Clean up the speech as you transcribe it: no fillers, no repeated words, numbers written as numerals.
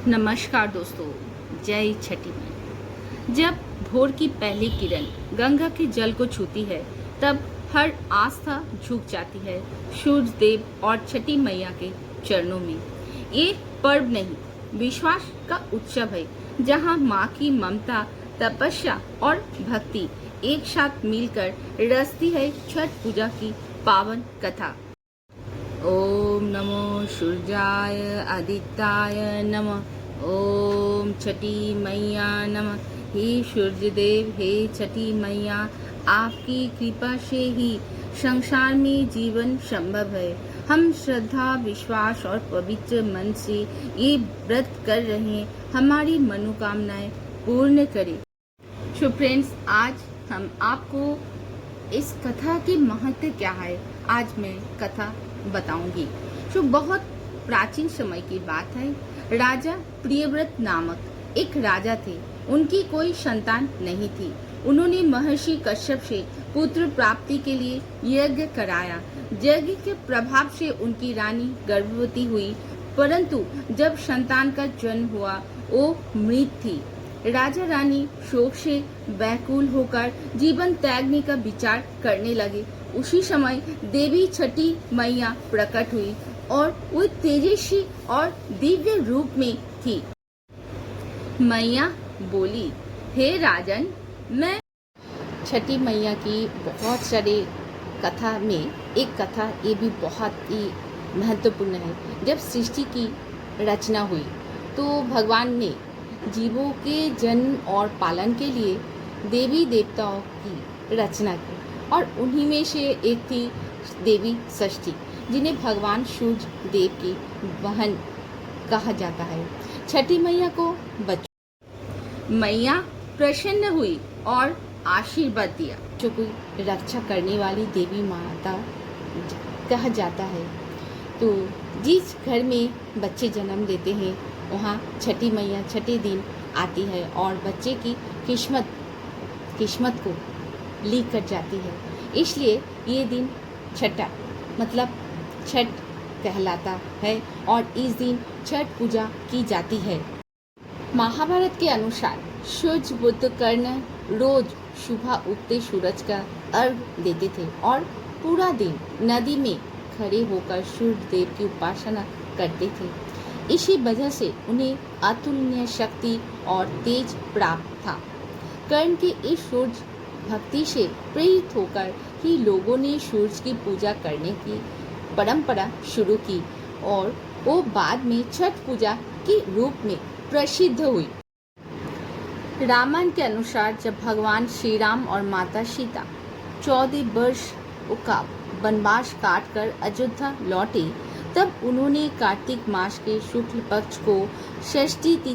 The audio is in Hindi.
नमस्कार दोस्तों, जय छठी माई। जब भोर की पहली किरण गंगा के जल को छूती है, तब हर आस्था झुक जाती है सूर्य देव और छठी मैया के चरणों में। ये पर्व नहीं, विश्वास का उत्सव है, जहाँ माँ की ममता, तपस्या और भक्ति एक साथ मिलकर रचती है छठ पूजा की पावन कथा। ओम नमो सूर्याय आदित्याय नमः। ओम छठी मैया नमः। हे सूर्य देव, हे छठी मैया, आपकी कृपा से ही संसार में जीवन संभव है। हम श्रद्धा, विश्वास और पवित्र मन से ये व्रत कर रहे हैं, हमारी मनोकामनाएं पूर्ण करें। सो फ्रेंड्स, आज हम आपको इस कथा की महत्व क्या है, आज मैं कथा बताऊंगी। जो बहुत प्राचीन समय की बात है। राजा प्रियव्रत नामक एक राजा थे। उनकी कोई संतान नहीं थी। उन्होंने महर्षि कश्यप से पुत्र प्राप्ति के लिए यज्ञ कराया। यज्ञ के प्रभाव से उनकी रानी गर्भवती हुई, परंतु जब संतान का जन्म हुआ, वो मृत थी। राजा रानी शोक से व्याकुल होकर जीवन त्यागने का विचार करने लगे। उसी समय देवी छठी मैया प्रकट हुई और वो तेजस्वी और दिव्य रूप में थी। मैया बोली, हे राजन, मैं छठी मैया की बहुत सारे कथा में एक कथा ये भी बहुत ही महत्वपूर्ण है। जब सृष्टि की रचना हुई तो भगवान ने जीवों के जन्म और पालन के लिए देवी देवताओं की रचना की, और उन्हीं में से एक थी देवी षष्ठी, जिन्हें भगवान सूर्य देव की बहन कहा जाता है। छठी मैया को मैया प्रसन्न हुई और आशीर्वाद दिया। जो कोई रक्षा करने वाली देवी माता कहा जाता है। तो जिस घर में बच्चे जन्म लेते हैं, वहाँ छठी मैया छठे दिन आती है और बच्चे की किस्मत को लीक कर जाती है। इसलिए ये दिन छठा मतलब छठ कहलाता है और इस दिन छठ पूजा की जाती है। महाभारत के अनुसार सूर्य बुद्ध कर्ण रोज सुबह उगते सूरज का अर्घ देते थे और पूरा दिन नदी में खड़े होकर सूर्य देव की उपासना करते थे। इसी वजह से उन्हें अतुलनीय शक्ति और तेज प्राप्त था। कर्ण की इस सूर्य भक्ति से प्रेरित होकर ही लोगों ने सूर्य की पूजा करने की परंपरा शुरू की और वो बाद में छठ पूजा के रूप में प्रसिद्ध हुई। रामायण के अनुसार जब भगवान श्री राम और माता सीता 14 वर्ष का वनवास काट कर अयोध्या लौटे, तब उन्होंने कार्तिक मास के शुक्ल पक्ष को षष्ठी तिथि